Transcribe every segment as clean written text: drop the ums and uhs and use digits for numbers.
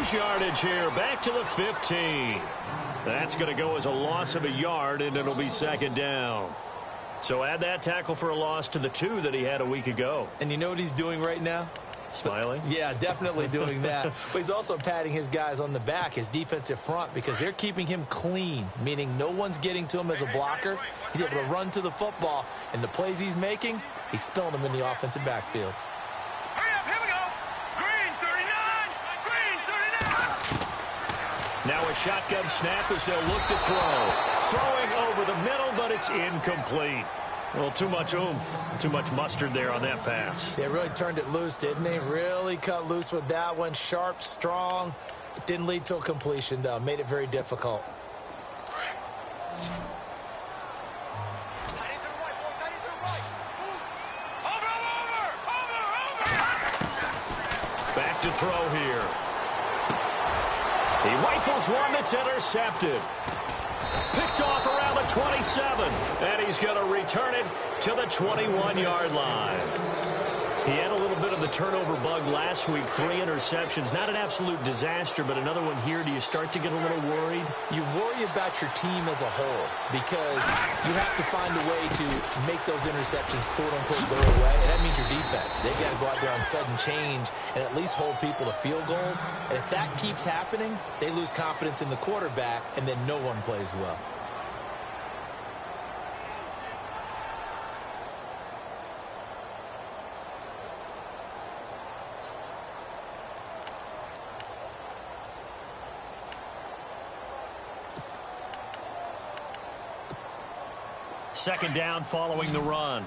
lose yardage here. Back to the 15. That's going to go as a loss of a yard, and it'll be second down. So add that tackle for a loss to the 2 that he had a week ago. And you know what he's doing right now? Smiling? Yeah, definitely doing that. But he's also patting his guys on the back, his defensive front, because they're keeping him clean, meaning no one's getting to him as a blocker. He's able to run to the football, and the plays he's making, he's spilling them in the offensive backfield. Hurry up, here we go. Green 39, green 39. Now a shotgun snap as they'll look to throw. Throwing over the middle, but it's incomplete. Well, too much oomph, too much mustard there on that pass. They really turned it loose, didn't they? Really cut loose with that one. Sharp, strong. It didn't lead to a completion, though. Made it very difficult. Back to throw here. He rifles one that's intercepted. Picked off around the 27, and he's going to return it to the 21-yard line. He had a little bit of the turnover bug last week, 3 interceptions. Not an absolute disaster, but another one here. Do you start to get a little worried? You worry about your team as a whole because you have to find a way to make those interceptions, quote-unquote, go away, and that means your defense. They've got to go out there on sudden change and at least hold people to field goals. And if that keeps happening, they lose confidence in the quarterback, and then no one plays well. Second down following the run.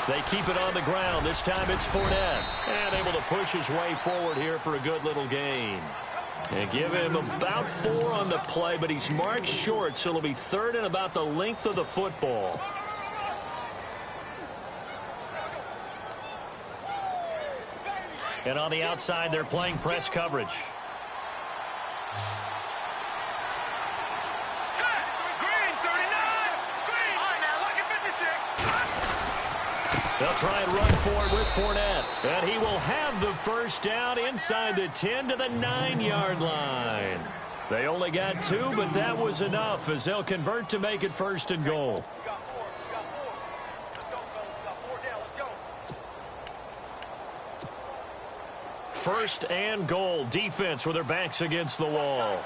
They keep it on the ground. This time it's Fournette. And able to push his way forward here for a good little gain. And give him about 4 on the play, but he's marked short, so it'll be third and about the length of the football. And on the outside, they're playing press coverage. They'll try and run for it with Fournette. And he will have the first down inside the 10 to the 9-yard line. They only got 2, but that was enough as they'll convert to make it first and goal. First and goal. Defense with their backs against the wall.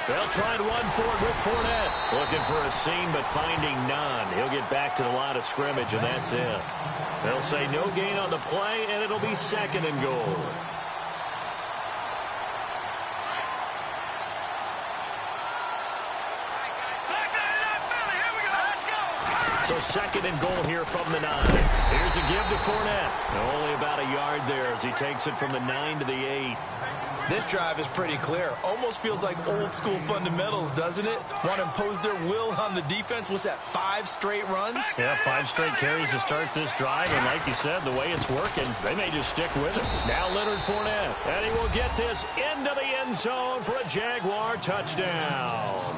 They'll try and run for it with Fournette. Looking for a seam, but finding none. He'll get back to the line of scrimmage, and that's it. They'll say no gain on the play, and it'll be second and goal. So second and goal here from the 9. Here's a give to Fournette. Only about a yard there as he takes it from the 9 to the 8. This drive is pretty clear. Almost feels like old school fundamentals, doesn't it? Want to impose their will on the defense. What's that, 5 straight runs? Yeah, 5 straight carries to start this drive. And like you said, the way it's working, they may just stick with it. Now Leonard Fournette. And he will get this into the end zone for a Jaguar touchdown.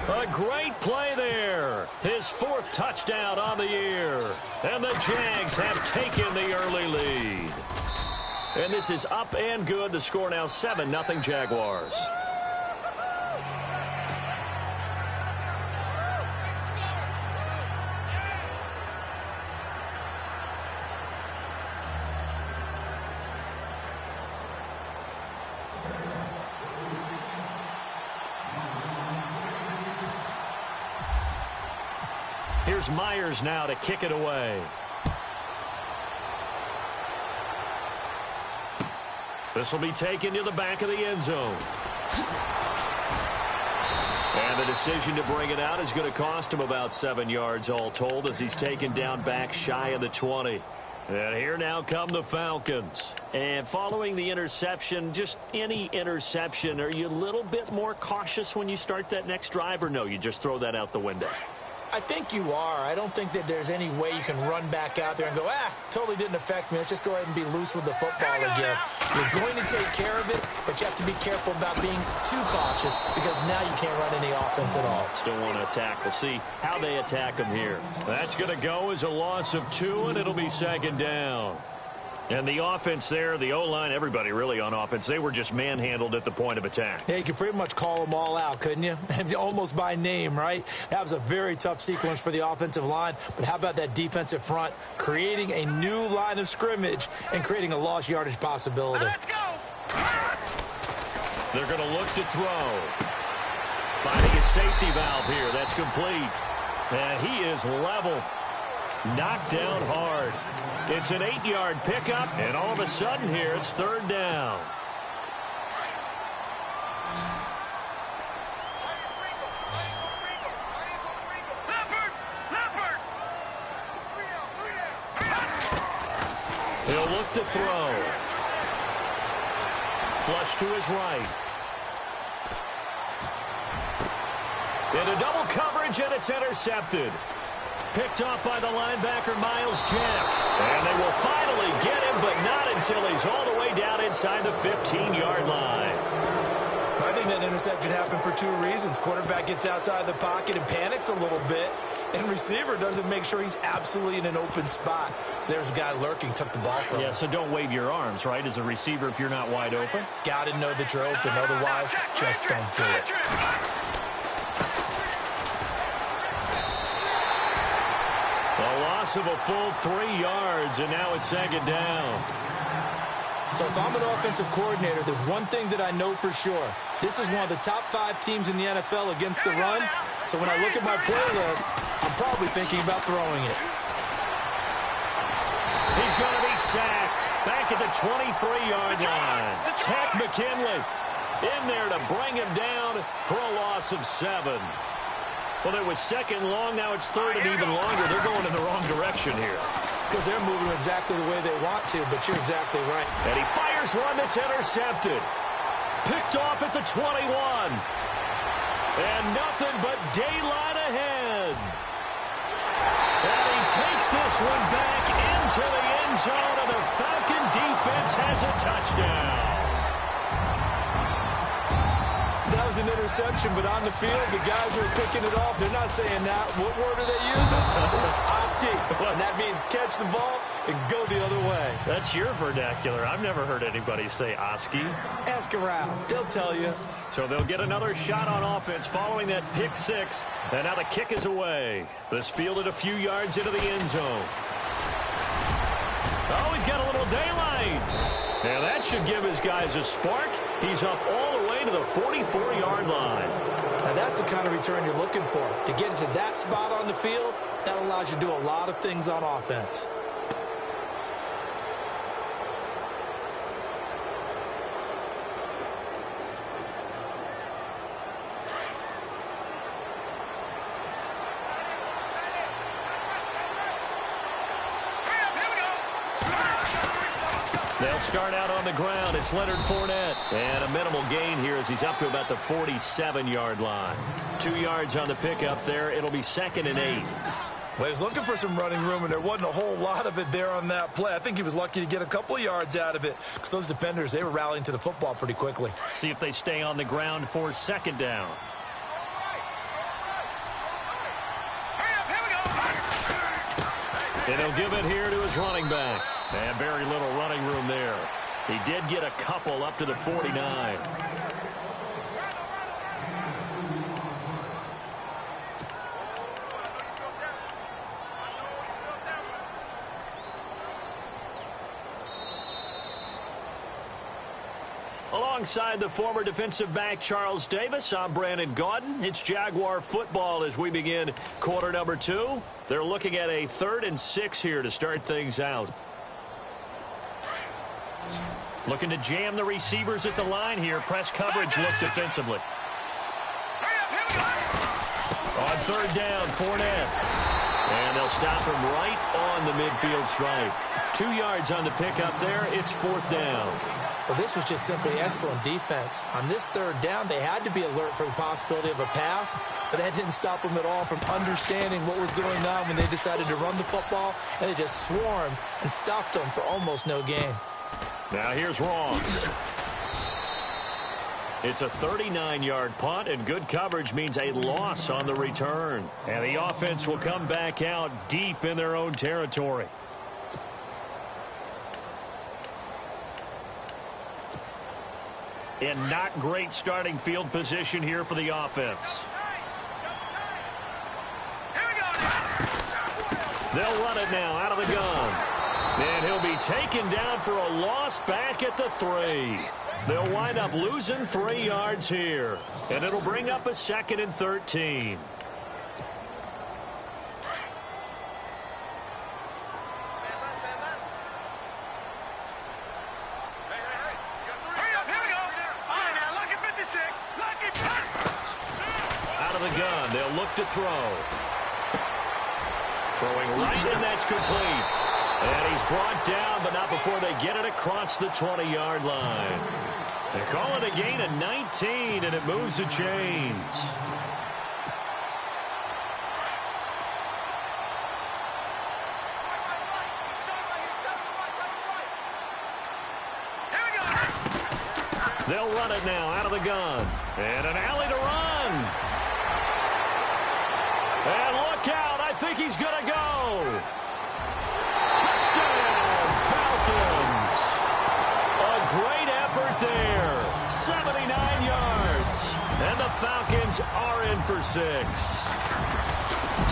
A great play there. His 4th touchdown on the year. And the Jags have taken the early lead. And this is up and good. The score now 7-0 Jaguars. Here's Myers now to kick it away. This will be taken to the back of the end zone. And the decision to bring it out is going to cost him about 7 yards all told as he's taken down back shy of the 20. And here now come the Falcons. And following the interception, just any interception, are you a little bit more cautious when you start that next drive, or no, you just throw that out the window? I think you are. I don't think that there's any way you can run back out there and go, totally didn't affect me. Let's just go ahead and be loose with the football again. You're going to take care of it, but you have to be careful about being too cautious because now you can't run any offense at all. Still want to attack. We'll see how they attack them here. That's going to go as a loss of 2, and it'll be second down. And the offense there, the O-line, everybody really on offense, they were just manhandled at the point of attack. Yeah, you could pretty much call them all out, couldn't you? Almost by name, right? That was a very tough sequence for the offensive line. But how about that defensive front creating a new line of scrimmage and creating a lost yardage possibility? Let's go. They're going to look to throw. Finding a safety valve here. That's complete. And he is level. Knocked down hard. It's an 8-yard pickup, and all of a sudden here, it's third down. He'll look to throw. Flush to his right. Into double coverage, and it's intercepted. Picked off by the linebacker, Miles Jack. And they will finally get him, but not until he's all the way down inside the 15-yard line. I think that interception happened for 2 reasons. Quarterback gets outside the pocket and panics a little bit, and receiver doesn't make sure he's absolutely in an open spot. So there's a guy lurking, took the ball from him. Yeah, so don't wave your arms, right, as a receiver if you're not wide open. Got to know that you're open. Otherwise, just don't do it. A loss of a full 3 yards, and now it's second down. So if I'm an offensive coordinator, there's one thing that I know for sure. This is one of the top 5 teams in the NFL against the run. So when I look at my playlist, I'm probably thinking about throwing it. He's going to be sacked back at the 23-yard line. Tech McKinley in there to bring him down for a loss of 7. Well, it was second long. Now it's third and even longer. They're going in the wrong direction here. Because they're moving exactly the way they want to, but you're exactly right. And he fires one that's intercepted. Picked off at the 21. And nothing but daylight ahead. And he takes this one back into the end zone, and the Falcon defense has a touchdown. That was an interception, but on the field, the guys who are picking it off, they're not saying that. What word are they using? It's Oski. And that means catch the ball and go the other way. That's your vernacular. I've never heard anybody say Oski. Ask around. They'll tell you. So they'll get another shot on offense following that pick 6. And now the kick is away. This fielded a few yards into the end zone. Oh, he's got a little daylight. And that should give his guys a spark. He's up all the way to the 44-yard line. Now that's the kind of return you're looking for. To get into that spot on the field, that allows you to do a lot of things on offense. They'll start out on the ground. It's Leonard Fournette. And a minimal gain here as he's up to about the 47-yard line. 2 yards on the pickup there. It'll be second and 8. Well, he was looking for some running room, and there wasn't a whole lot of it there on that play. I think he was lucky to get a couple of yards out of it because those defenders, they were rallying to the football pretty quickly. See if they stay on the ground for second down. And he'll give it here to his running back. And very little running room there. He did get a couple up to the 49. Alongside the former defensive back Charles Davis, I'm Brandon Gaudin. It's Jaguar football as we begin quarter number 2. They're looking at a 3rd and 6 here to start things out. Looking to jam the receivers at the line here. Press coverage look defensively. On 3rd down, Fournette. And they'll stop him right on the midfield stripe. 2 yards on the pickup there. It's 4th down. Well, this was just simply excellent defense. On this 3rd down, they had to be alert for the possibility of a pass, but that didn't stop them at all from understanding what was going on when they decided to run the football, and they just swarmed and stopped them for almost no gain. Now here's Ross. It's a 39-yard punt, and good coverage means a loss on the return. And the offense will come back out deep in their own territory. And not great starting field position here for the offense. They'll run it now out of the gun. And he'll be taken down for a loss back at the 3. They'll wind up losing 3 yards here. And it'll bring up a 2nd and 13. Out of the gun, they'll look to throw. Throwing right, and that's complete. And he's brought down, but not before they get it across the 20-yard line. They call it a gain of 19, and it moves the chains. They'll run it now out of the gun. And an alley to run. And look out. I think he's going to go. Touchdown, Falcons. A great effort there. 79 yards. And the Falcons are in for 6.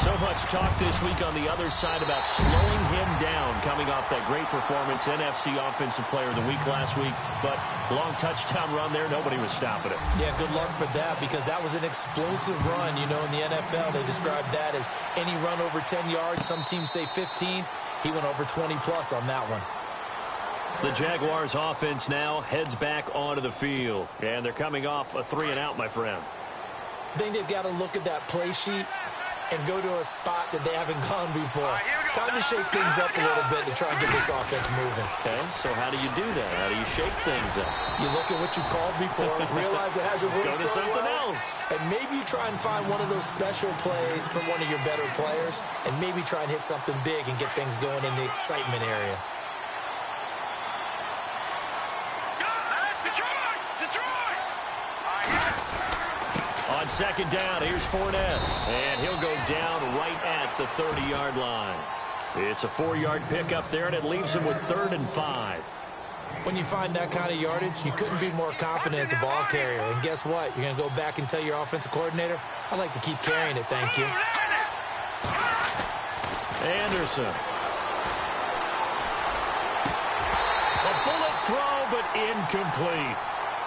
So much talk this week on the other side about slowing him down coming off that great performance, NFC Offensive Player of the Week last week. But long touchdown run there, nobody was stopping it. Yeah, good luck for that because that was an explosive run. You know, in the NFL, they described that as any run over 10 yards. Some teams say 15. He went over 20-plus on that one. The Jaguars offense now heads back onto the field. And they're coming off a 3-and-out, my friend. I think they've got to look at that play sheet and go to a spot that they haven't gone before. Time to shake things up a little bit to try and get this offense moving. Okay, so how do you do that? How do you shake things up? You look at what you called before, realize it hasn't worked Go to so something well, else. and maybe you try and find one of those special plays from one of your better players, and maybe try and hit something big and get things going in the excitement area. On 2nd down, here's Fournette. And he'll go down right at the 30-yard line. It's a 4-yard pickup there, and it leaves him with 3rd and 5. When you find that kind of yardage, you couldn't be more confident as a ball carrier. And guess what? You're going to go back and tell your offensive coordinator, I'd like to keep carrying it, thank you. Anderson. A bullet throw, but incomplete.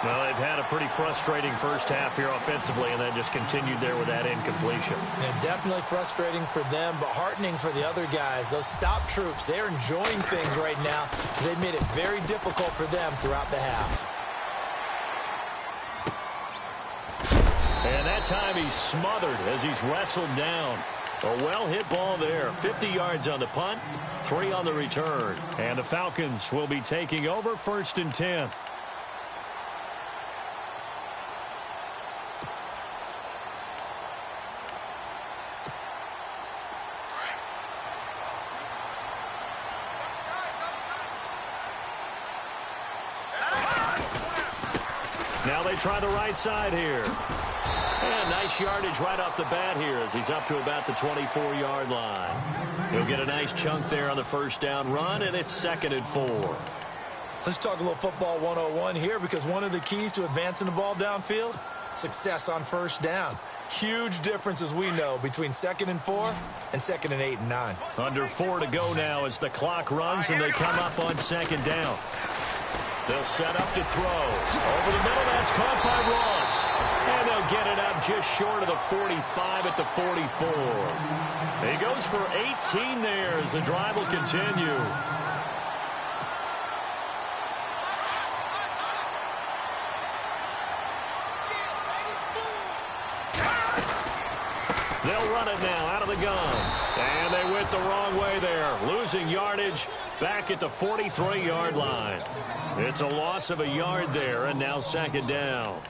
Well, they've had a pretty frustrating first half here offensively, and then just continued there with that incompletion. Yeah, definitely frustrating for them, but heartening for the other guys. Those stop troops, they're enjoying things right now. They've made it very difficult for them throughout the half. And that time he's smothered as he's wrestled down. A well-hit ball there. 50 yards on the punt, 3 on the return. And the Falcons will be taking over 1st and 10. Now they try the right side here. And nice yardage right off the bat here as he's up to about the 24-yard line. He'll get a nice chunk there on the 1st down run, and it's 2nd and 4. Let's talk a little football 101 here because one of the keys to advancing the ball downfield, success on 1st down. Huge difference, as we know, between 2nd and 4 and 2nd and 8 and 9. Under 4 to go now as the clock runs and they come up on 2nd down. They'll set up to throw. Over the middle, that's caught by Ross. And they'll get it up just short of the 45 at the 44. He goes for 18 there as the drive will continue. They'll run it now out of the gun. And they the wrong way there. Losing yardage back at the 43-yard line. It's a loss of a yard there, and now second down.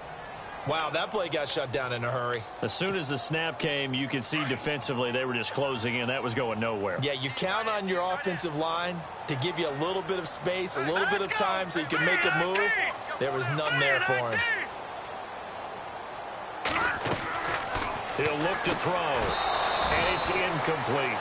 Wow, that play got shut down in a hurry. As soon as the snap came, you could see defensively they were just closing in. That was going nowhere. Yeah, you count on your offensive line to give you a little bit of space, a little bit of time so you can make a move. There was none there for him. He'll look to throw, and it's incomplete.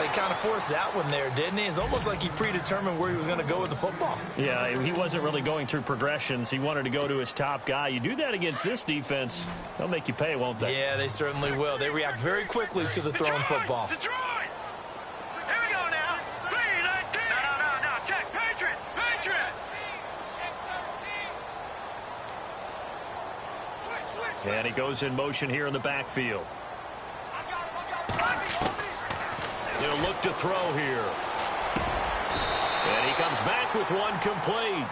He kind of forced that one there, didn't he? It's almost like he predetermined where he was going to go with the football. Yeah, he wasn't really going through progressions. He wanted to go to his top guy. You do that against this defense, they'll make you pay, won't they? Yeah, they certainly will. They react very quickly to the thrown football. Detroit! Here we go now. 3-19. No. Check. Patriot. And he goes in motion here in the backfield. They'll look to throw here. And he comes back with one complete.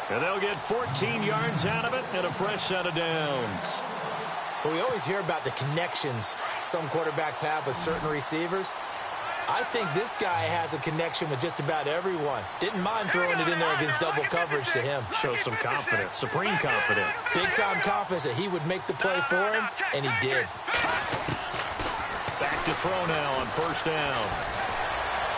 And they'll get 14 yards out of it and a fresh set of downs. Well, we always hear about the connections some quarterbacks have with certain receivers. I think this guy has a connection with just about everyone. Didn't mind throwing it in there against double coverage to him. Shows some confidence, supreme confidence. Big-time confidence that he would make the play for him, and he did. Back to throw now on first down.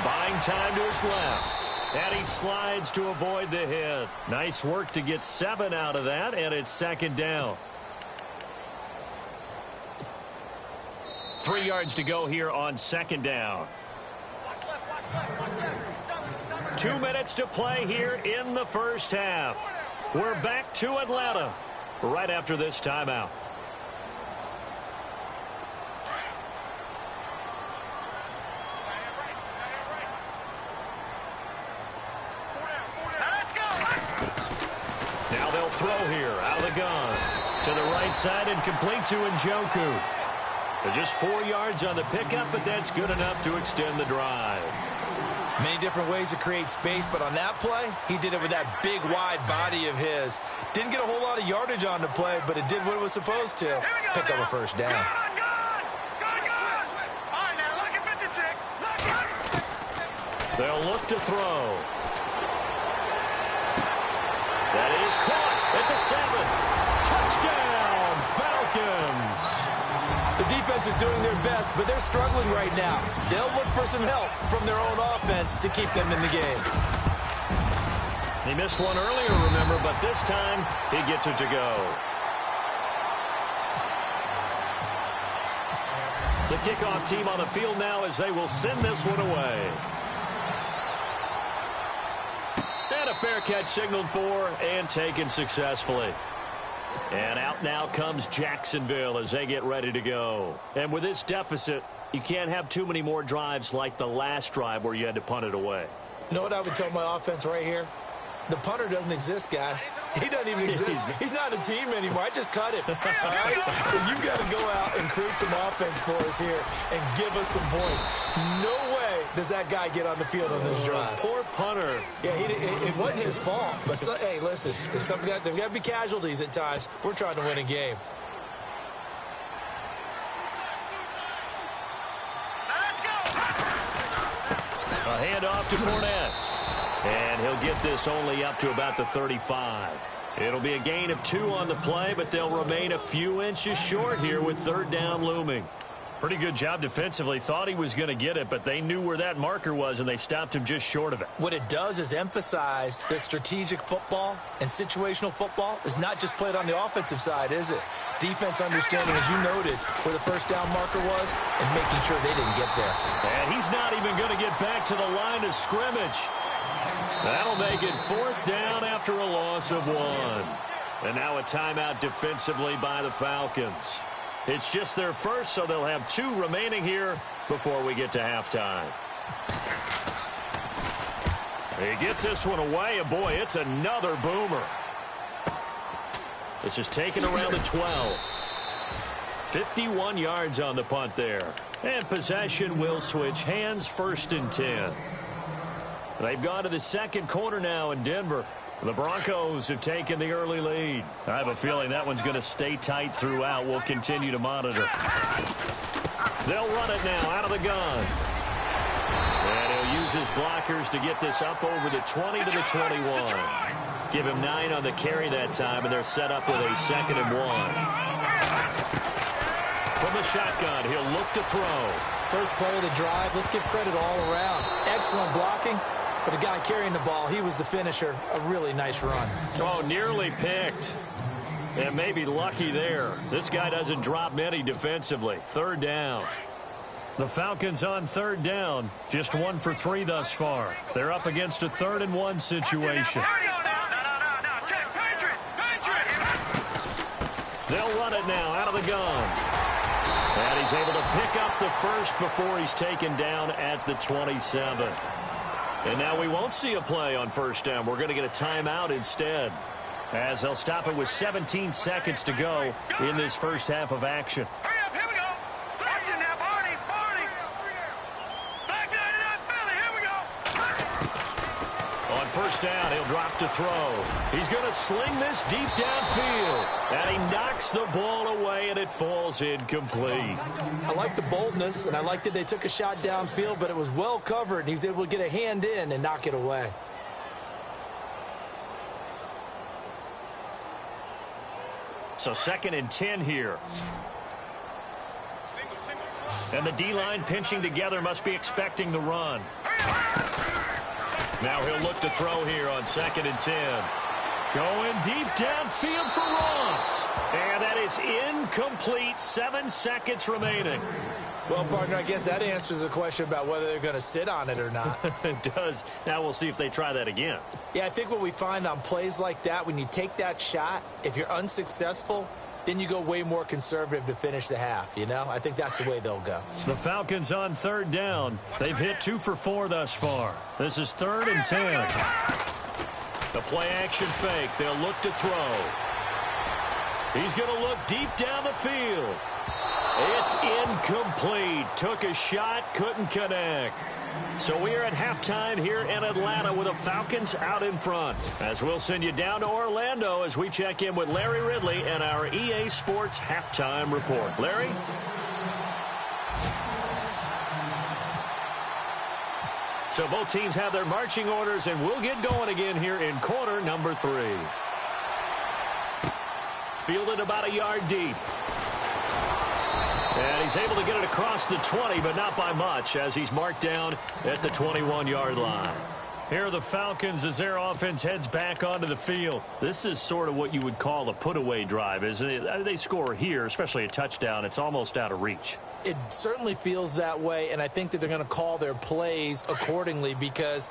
Buying time to his left. And he slides to avoid the hit. Nice work to get 7 out of that, and it's second down. 3 yards to go here on second down. 2 minutes to play here in the first half. We're back to Atlanta right after this timeout. Now they'll throw here out of the gun. To the right side and complete to Njoku. They're just 4 yards on the pickup, but that's good enough to extend the drive. Many different ways to create space, but on that play, he did it with that big, wide body of his. Didn't get a whole lot of yardage on the play, but it did what it was supposed to. Pick up a first down. All right, now look at 56. They'll look to throw. That is caught at the 7. Touchdown, Falcons. The defense is doing their best, but they're struggling right now. They'll look for some help from their own offense to keep them in the game. He missed one earlier, remember, but this time he gets it to go. The kickoff team on the field now as they will send this one away. And a fair catch signaled for and taken successfully. And out now comes Jacksonville as they get ready to go. And with this deficit, you can't have too many more drives like the last drive where you had to punt it away. You know what I would tell my offense right here? The punter doesn't exist, guys. He doesn't even exist. He's not a team anymore. I just cut him. All right? So you've got to go out and create some offense for us here and give us some points. No way does that guy get on the field on this drive. Poor punter. Yeah, it wasn't his fault. But, hey, listen, there's got to be casualties at times. We're trying to win a game. A handoff to Fournette. And he'll get this only up to about the 35. It'll be a gain of 2 on the play, but they'll remain a few inches short here with third down looming. Pretty good job defensively. Thought he was going to get it, but they knew where that marker was, and they stopped him just short of it. What it does is emphasize that strategic football and situational football is not just played on the offensive side, is it? Defense understanding, as you noted, where the first down marker was and making sure they didn't get there. And he's not even going to get back to the line of scrimmage. That'll make it fourth down after a loss of 1. And now a timeout defensively by the Falcons. It's just their first, so they'll have 2 remaining here before we get to halftime. He gets this one away, and boy, it's another boomer. This is taken around the 12. 51 yards on the punt there. And possession will switch hands, 1st and 10. They've gone to the second quarter now in Denver. The Broncos have taken the early lead. I have a feeling that one's going to stay tight throughout. We'll continue to monitor. They'll run it now out of the gun. uses blockers to get this up over the 20 to the 21. Give him 9 on the carry that time, and they're set up with a 2nd and 1. From the shotgun, he'll look to throw. First play of the drive, let's give credit all around. Excellent blocking, but the guy carrying the ball, he was the finisher. A really nice run. Oh, nearly picked. And maybe lucky there. This guy doesn't drop many defensively. 3rd down. The Falcons on 3rd down. Just 1 for 3 thus far. They're up against a 3rd and 1 situation. They'll run it now out of the gun. And he's able to pick up the first before he's taken down at the 27. And now we won't see a play on 1st down. We're going to get a timeout instead, as they'll stop it with 17 seconds to go in this first half of action. Hurry up, here we go. That's in there, Barney. Back 99 Philly, here we go. On 1st down, he'll drop to throw. He's going to sling this deep downfield. And he knocks the ball away, and it falls incomplete. I like the boldness, and I like that they took a shot downfield, but it was well covered, and he was able to get a hand in and knock it away. So 2nd and 10 here. And the D-line pinching together must be expecting the run. Now he'll look to throw here on 2nd and 10. Going deep downfield for Ross. And that is incomplete. 7 seconds remaining. Well, partner, I guess that answers the question about whether they're going to sit on it or not. It does. Now we'll see if they try that again. Yeah, I think what we find on plays like that, when you take that shot, if you're unsuccessful, then you go way more conservative to finish the half, you know? I think that's the way they'll go. The Falcons on 3rd down. They've hit 2 for 4 thus far. This is 3rd and 10. The play-action fake. They'll look to throw. He's going to look deep down the field. It's incomplete. Took a shot, couldn't connect. So we are at halftime here in Atlanta with the Falcons out in front. As we'll send you down to Orlando as we check in with Larry Ridley and our EA Sports Halftime Report. Larry? So both teams have their marching orders, and we'll get going again here in quarter number 3. Fielded about a yard deep. And he's able to get it across the 20, but not by much, as he's marked down at the 21-yard line. Here are the Falcons as their offense heads back onto the field. This is sort of what you would call a put-away drive, isn't it? They score here, especially a touchdown. It's almost out of reach. It certainly feels that way, and I think that they're going to call their plays accordingly, because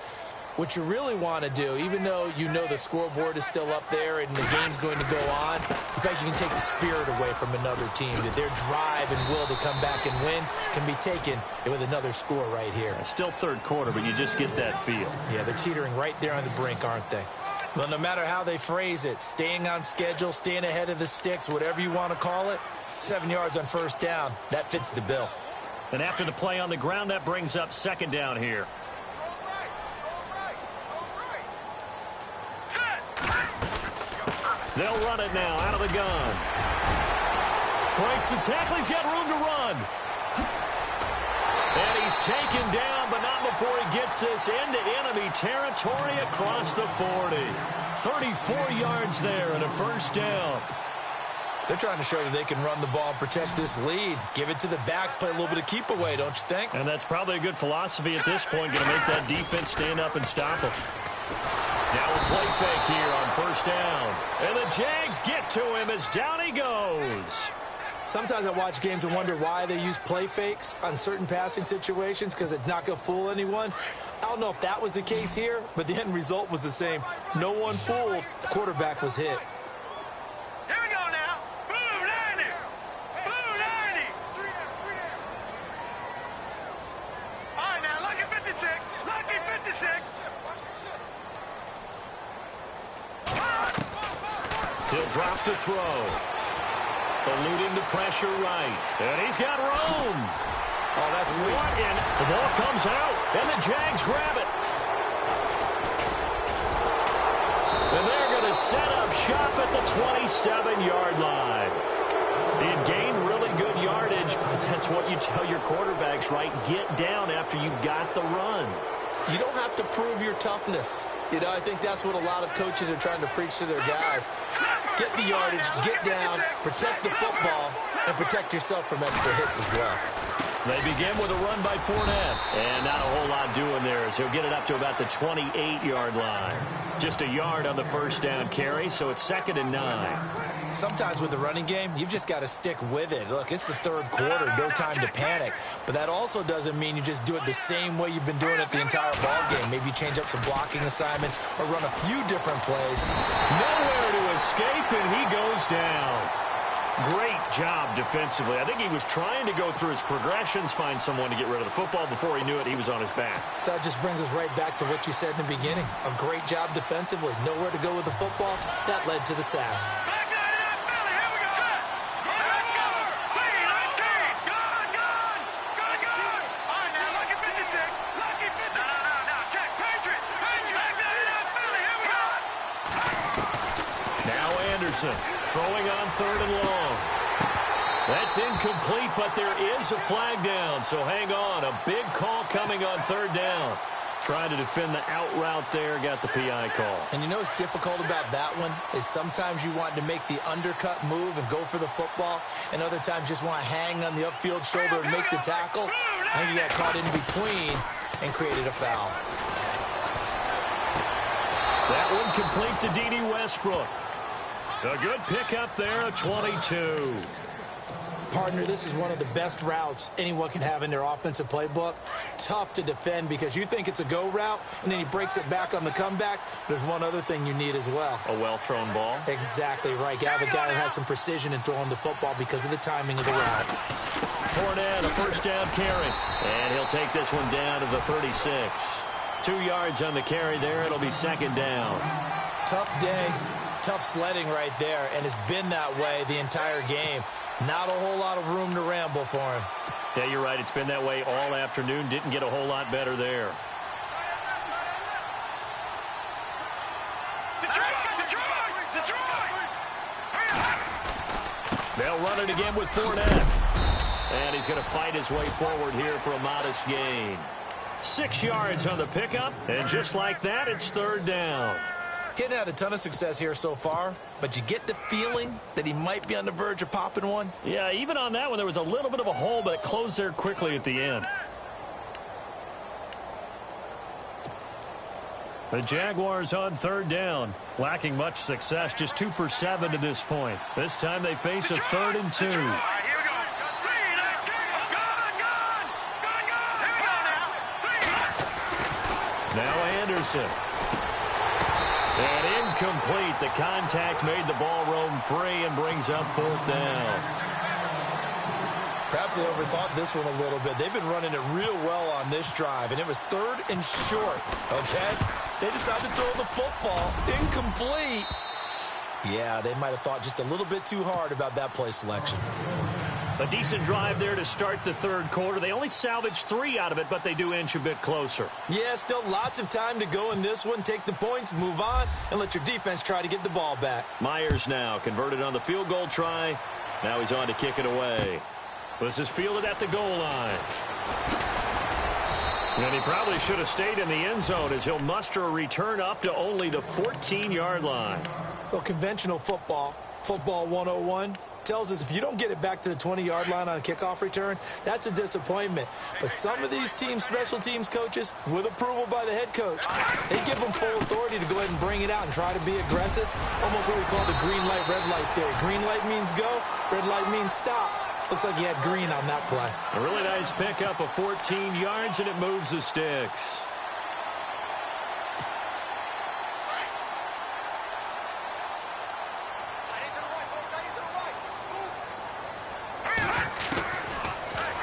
what you really want to do, even though you know the scoreboard is still up there and the game's going to go on, in fact, you can take the spirit away from another team, that their drive and will to come back and win can be taken with another score right here. Still 3rd quarter, but you just get that feel. Yeah, they're teetering right there on the brink, aren't they? Well, no matter how they phrase it, staying on schedule, staying ahead of the sticks, whatever you want to call it, 7 yards on 1st down, that fits the bill. And after the play on the ground, that brings up 2nd down here. They'll run it now out of the gun. Breaks the tackle. He's got room to run. And he's taken down, but not before he gets this into enemy territory across the 40. 34 yards there and a 1st down. They're trying to show that they can run the ball and protect this lead. Give it to the backs, play a little bit of keep away, don't you think? And that's probably a good philosophy at this point, going to make that defense stand up and stop them. Now a play fake here on 1st down. And the Jags get to him as down he goes. Sometimes I watch games and wonder why they use play fakes on certain passing situations, because it's not going to fool anyone. I don't know if that was the case here, but the end result was the same. No one fooled. The quarterback was hit. Here we go now. Blue 90. Blue 90. All right, now, lucky 56. Lucky 56. He'll drop to throw. Eluding the pressure right. And he's got room. Oh, that's sweet. The ball comes out, and the Jags grab it. And they're going to set up shop at the 27-yard line. It gained really good yardage, but that's what you tell your quarterbacks, right? Get down after you've got the run. You don't have to prove your toughness. You know, I think that's what a lot of coaches are trying to preach to their guys. Get the yardage, get down, protect the football, and protect yourself from extra hits as well. They begin with a run by Fournette. And not a whole lot doing there as he'll get it up to about the 28-yard line. Just a yard on the first down carry, so it's 2nd and 9. Sometimes with the running game, you've just got to stick with it. Look, it's the third quarter, no time to panic. But that also doesn't mean you just do it the same way you've been doing it the entire ball game. Maybe you change up some blocking assignments or run a few different plays. Nowhere to escape, and he goes down. Great job defensively. I think he was trying to go through his progressions, find someone to get rid of the football. Before he knew it, he was on his back. So that just brings us right back to what you said in the beginning. A great job defensively. Nowhere to go with the football. That led to the sack. Throwing on 3rd and long. That's incomplete, but there is a flag down, so hang on. A big call coming on 3rd down. Trying to defend the out route there, got the PI call. And you know what's difficult about that one is sometimes you want to make the undercut move and go for the football, and other times just want to hang on the upfield shoulder and make the tackle. I think he got caught in between and created a foul. That one complete to D.D. Westbrook. A good pickup there, a 22. Partner, this is one of the best routes anyone can have in their offensive playbook. Tough to defend because you think it's a go route, and then he breaks it back on the comeback. There's one other thing you need as well. A well-thrown ball? Exactly right. You have a guy that has some precision in throwing the football because of the timing of the route. Fournette, a first down carry. And he'll take this one down to the 36. 2 yards on the carry there. It'll be 2nd down. Tough day. Tough sledding right there, and it's been that way the entire game. Not a whole lot of room to ramble for him. Yeah, you're right. It's been that way all afternoon. Didn't get a whole lot better there. They'll run it again with Fournette. And he's going to fight his way forward here for a modest gain. 6 yards on the pickup, and just like that, it's 3rd down. Hitting had a ton of success here so far, but you get the feeling that he might be on the verge of popping one. Yeah, even on that one, there was a little bit of a hole, but it closed there quickly at the end. The Jaguars on 3rd down, lacking much success, just 2 for 7 to this point. This time they face a 3rd and 2. Now Anderson. And incomplete. The contact made the ball roam free and brings up 4th down. Perhaps they overthought this one a little bit. They've been running it real well on this drive, and it was 3rd and short, okay? They decided to throw the football. Incomplete. Yeah, they might have thought just a little bit too hard about that play selection. A decent drive there to start the 3rd quarter. They only salvaged 3 out of it, but they do inch a bit closer. Yeah, still lots of time to go in this one. Take the points, move on, and let your defense try to get the ball back. Myers now converted on the field goal try. Now he's on to kick it away. This is fielded at the goal line. And he probably should have stayed in the end zone as he'll muster a return up to only the 14-yard line. Well, conventional football 101, tells us if you don't get it back to the 20-yard line on a kickoff return, that's a disappointment. But some of these teams, special teams coaches, with approval by the head coach, they give them full authority to go ahead and bring it out and try to be aggressive. Almost what we call the green light, red light theory. Green light means go, red light means stop. Looks like he had green on that play. A really nice pickup of 14 yards, and it moves the sticks.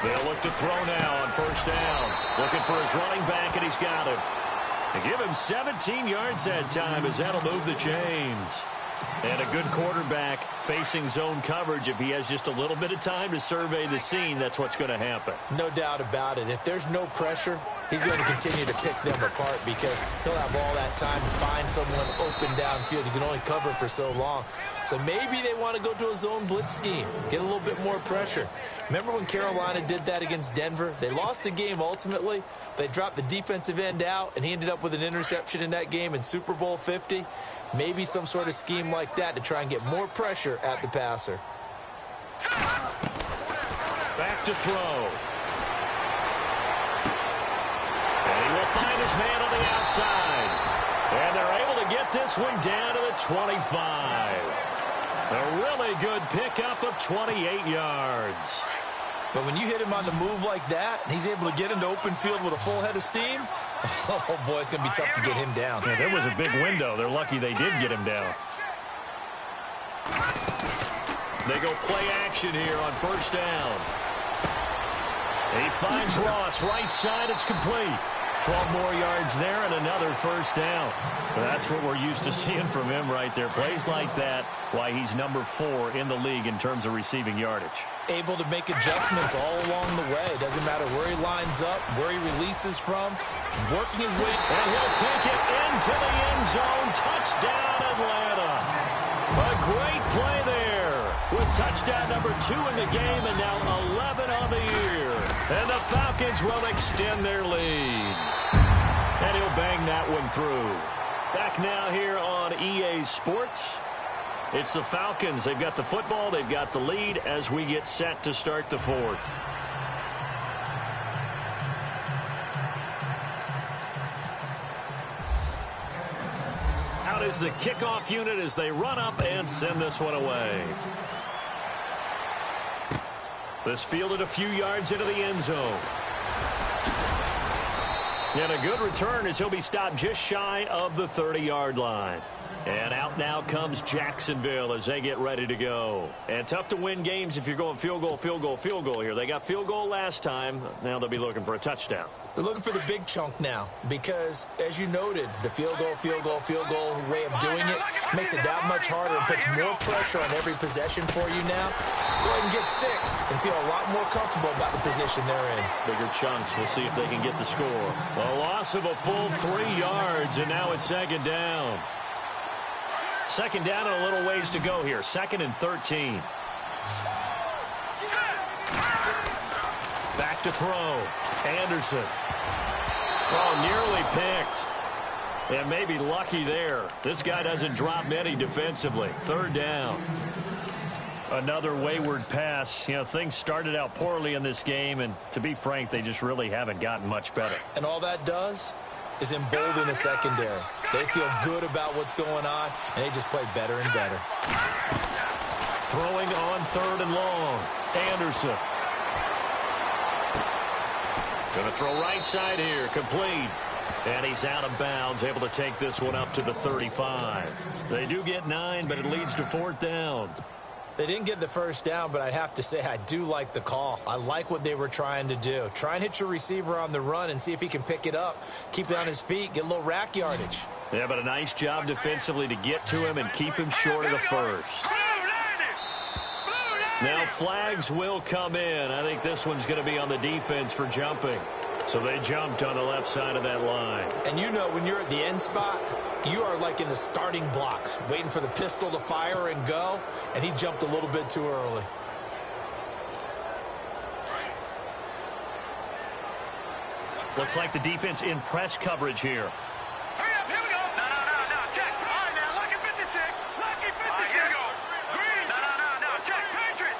They'll look to throw now on 1st down. Looking for his running back, and he's got him. They give him 17 yards that time as that'll move the chains. And a good quarterback facing zone coverage. If he has just a little bit of time to survey the scene, that's what's going to happen. No doubt about it. If there's no pressure, he's going to continue to pick them apart because he'll have all that time to find someone open downfield. You can only cover for so long. So maybe they want to go to a zone blitz scheme, get a little bit more pressure. Remember when Carolina did that against Denver? They lost the game ultimately. They dropped the defensive end out, and he ended up with an interception in that game in Super Bowl 50. Maybe some sort of scheme like that to try and get more pressure at the passer. Back to throw. And he will find his man on the outside. And they're able to get this one down to the 25. A really good pickup of 28 yards. But when you hit him on the move like that, and he's able to get into open field with a full head of steam, oh, boy, it's going to be tough to get him down. Yeah, there was a big window. They're lucky they did get him down. They go play action here on first down. He finds Ross, right side, it's complete. 12 more yards there and another first down. That's what we're used to seeing from him right there. Plays like that, why he's number 4 in the league in terms of receiving yardage. Able to make adjustments all along the way. Doesn't matter where he lines up, where he releases from, working his way. And he'll take it into the end zone. Touchdown, Atlanta. A great play there with touchdown number 2 in the game and now 11 on the year. And the Falcons will extend their lead. And he'll bang that one through. Back now here on EA Sports. It's the Falcons. They've got the football. They've got the lead as we get set to start the fourth. Out is the kickoff unit as they run up and send this one away. This fielded a few yards into the end zone. And a good return as he'll be stopped just shy of the 30-yard line. And out now comes Jacksonville as they get ready to go. And tough to win games if you're going field goal, field goal, field goal here. They got field goal last time. Now they'll be looking for a touchdown. They're looking for the big chunk now because, as you noted, the field goal way of doing it makes it that much harder and puts more pressure on every possession for you now. Go ahead and get 6 and feel a lot more comfortable about the position they're in. Bigger chunks. We'll see if they can get the score. A loss of a full 3 yards, and now it's second down. Second down and a little ways to go here. 2nd and 13. Back to throw. Anderson. Oh, nearly picked. And maybe lucky there. This guy doesn't drop many defensively. 3rd down. Another wayward pass. You know, things started out poorly in this game, and to be frank, they just really haven't gotten much better. And all that does is embolden a secondary. They feel good about what's going on, and they just play better and better. Throwing on 3rd and long. Anderson. Going to throw right side here. Complete. And he's out of bounds, able to take this one up to the 35. They do get 9, but it leads to 4th down. They didn't get the first down, but I have to say I do like the call. I like what they were trying to do. Try and hit your receiver on the run and see if he can pick it up. Keep it on his feet, get a little rack yardage. Yeah, but a nice job defensively to get to him and keep him short of the first. Now flags will come in. I think this one's going to be on the defense for jumping. So they jumped on the left side of that line. And you know when you're at the end spot, you are like in the starting blocks, waiting for the pistol to fire and go, and he jumped a little bit too early. Looks like the defense in press coverage here. Hurry up, here we go. No, check. All right, now, lucky 56. Lucky 56. All right, here we go. Green. No, check. Patriot.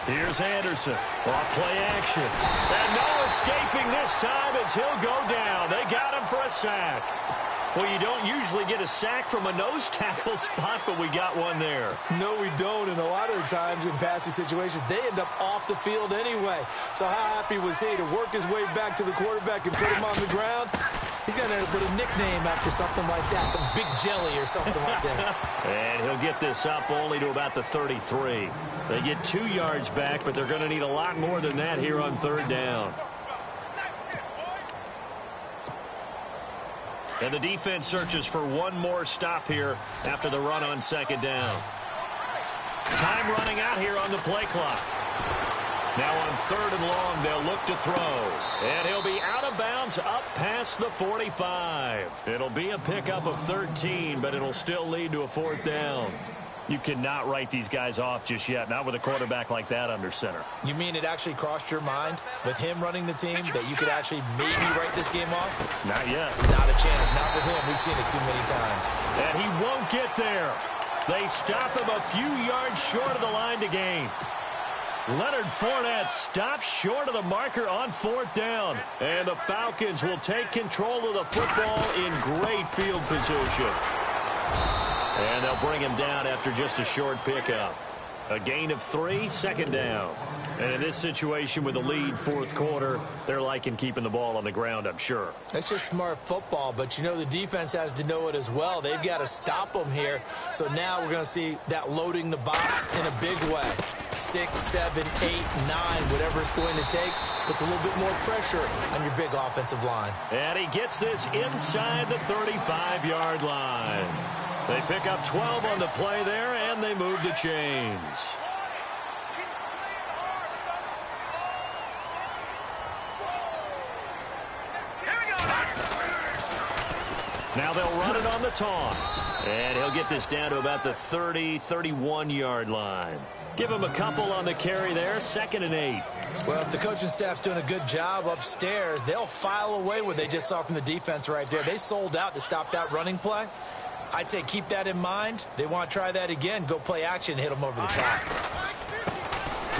Here's Anderson. Off play action. And no escaping this time as he'll go down. They got him for a sack. Well, you don't usually get a sack from a nose tackle spot, but we got one there. No, we don't. And a lot of the times in passing situations, they end up off the field anyway. So how happy was he to work his way back to the quarterback and put him on the ground? He's going to end up with a nickname after something like that, some big jelly or something like that. And he'll get this up only to about the 33. They get 2 yards back, but they're going to need a lot more than that here on 3rd down. And the defense searches for one more stop here after the run on 2nd down. Time running out here on the play clock. Now on 3rd and long, they'll look to throw. And he'll be out of bounds up past the 45. It'll be a pickup of 13, but it'll still lead to a 4th down. You cannot write these guys off just yet, not with a quarterback like that under center. You mean it actually crossed your mind with him running the team that you could actually maybe write this game off? Not yet. Not a chance. Not with him. We've seen it too many times. And he won't get there. They stop him a few yards short of the line to gain. Leonard Fournette stops short of the marker on 4th down. And the Falcons will take control of the football in great field position. And they'll bring him down after just a short pickup. A gain of 3, 2nd down. And in this situation with the lead 4th quarter, they're liking keeping the ball on the ground, I'm sure. It's just smart football, but you know the defense has to know it as well. They've got to stop them here. So now we're going to see that loading the box in a big way. 6, 7, 8, 9, whatever it's going to take, puts a little bit more pressure on your big offensive line. And he gets this inside the 35-yard line. They pick up 12 on the play there, and they move the chains. Now they'll run it on the toss. And he'll get this down to about the 30, 31-yard line. Give him a couple on the carry there, 2nd and 8. Well, if the coaching staff's doing a good job upstairs, they'll file away what they just saw from the defense right there. They sold out to stop that running play. I'd say keep that in mind. They want to try that again. Go play action, hit them over the top.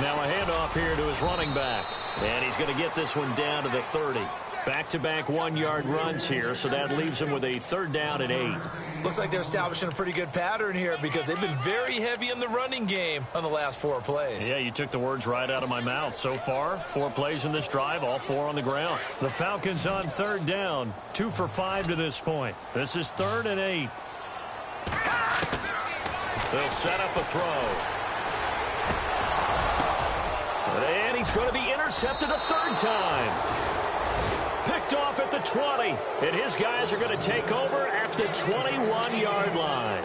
Now a handoff here to his running back. And he's going to get this one down to the 30. Back-to-back 1-yard runs here, so that leaves him with a 3rd down and 8. Looks like they're establishing a pretty good pattern here because they've been very heavy in the running game on the last 4 plays. Yeah, you took the words right out of my mouth. So far, 4 plays in this drive, all 4 on the ground. The Falcons on 3rd down, 2 for 5 to this point. This is 3rd and 8. They'll set up a throw. And he's going to be intercepted a 3rd time. Picked off at the 20. And his guys are going to take over at the 21-yard line.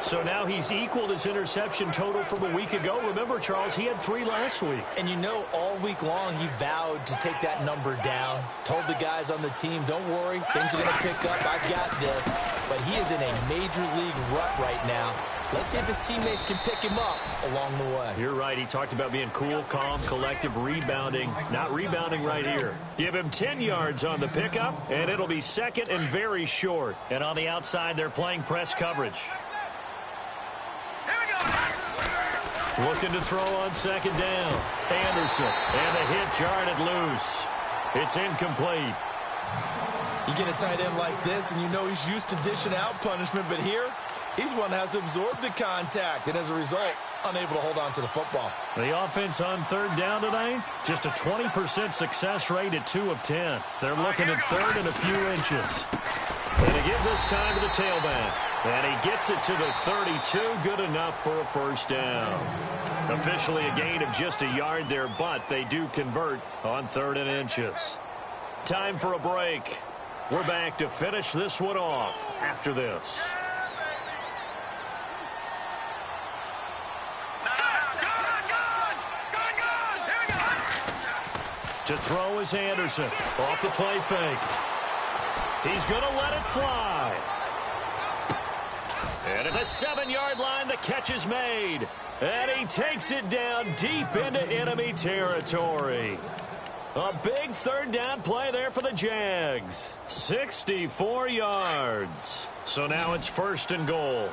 So now he's equaled his interception total from a week ago. Remember, Charles, he had 3 last week. And you know, all week long, he vowed to take that number down. Told the guys on the team, don't worry, things are going to pick up. I've got this. But he is in a major league rut right now. Let's see if his teammates can pick him up along the way. You're right. He talked about being cool, calm, collective, rebounding. Not rebounding right here. Give him 10 yards on the pickup, and it'll be 2nd and very short. And on the outside, they're playing press coverage. Looking to throw on 2nd down. Anderson. And the hit jarred it loose. It's incomplete. You get a tight end like this, and you know he's used to dishing out punishment, but here, he's one that has to absorb the contact, and as a result, unable to hold on to the football. The offense on 3rd down tonight, just a 20% success rate at 2 of 10. They're looking at 3rd and a few inches. And they give this time to the tailback. And he gets it to the 32, good enough for a 1st down. Officially a gain of just a yard there, but they do convert on 3rd and inches. Time for a break. We're back to finish this one off after this. To throw is Anderson. Off the play fake. He's going to let it fly. And at the 7-yard line, the catch is made. And he takes it down deep into enemy territory. A big 3rd down play there for the Jags. 64 yards. So now it's 1st and goal.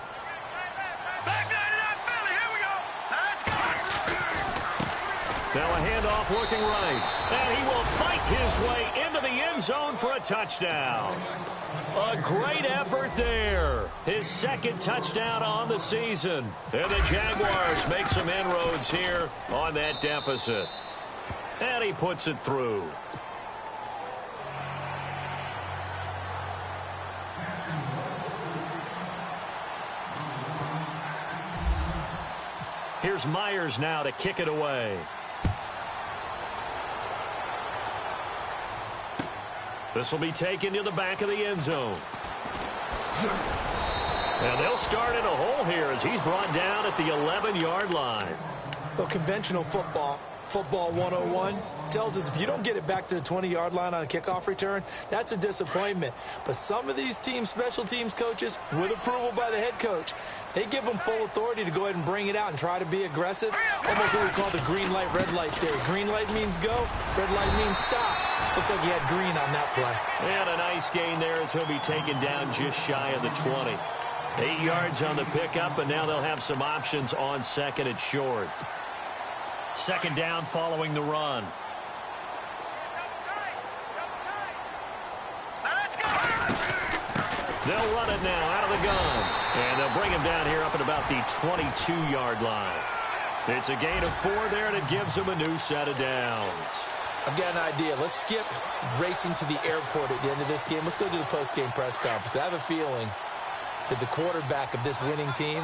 Now a handoff looking right. And he will fight his way into the end zone for a touchdown. A great effort there. His 2nd touchdown on the season. And the Jaguars make some inroads here on that deficit. And he puts it through. Here's Myers now to kick it away. This will be taken to the back of the end zone. And they'll start in a hole here as he's brought down at the 11-yard line. Well, conventional football Football 101 tells us if you don't get it back to the 20-yard line on a kickoff return, that's a disappointment. But some of these special teams coaches, with approval by the head coach, they give them full authority to go ahead and bring it out and try to be aggressive. Almost what we call the green light, red light theory. Green light means go, red light means stop. Looks like he had green on that play. And a nice gain there as he'll be taken down just shy of the 20. 8 yards on the pickup, and now they'll have some options on second and short. Second down following the run. They'll run it now out of the gun. And they'll bring him down here up at about the 22-yard line. It's a gain of 4 there, and it gives them a new set of downs. I've got an idea. Let's skip racing to the airport at the end of this game. Let's go to the post-game press conference. I have a feeling that the quarterback of this winning team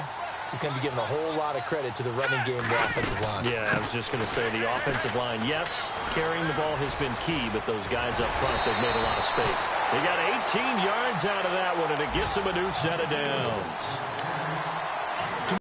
is going to be given a whole lot of credit to the running game of the offensive line. Yeah, I was just going to say the offensive line, yes, carrying the ball has been key, but those guys up front, they've made a lot of space. They got 18 yards out of that one, and it gets them a new set of downs.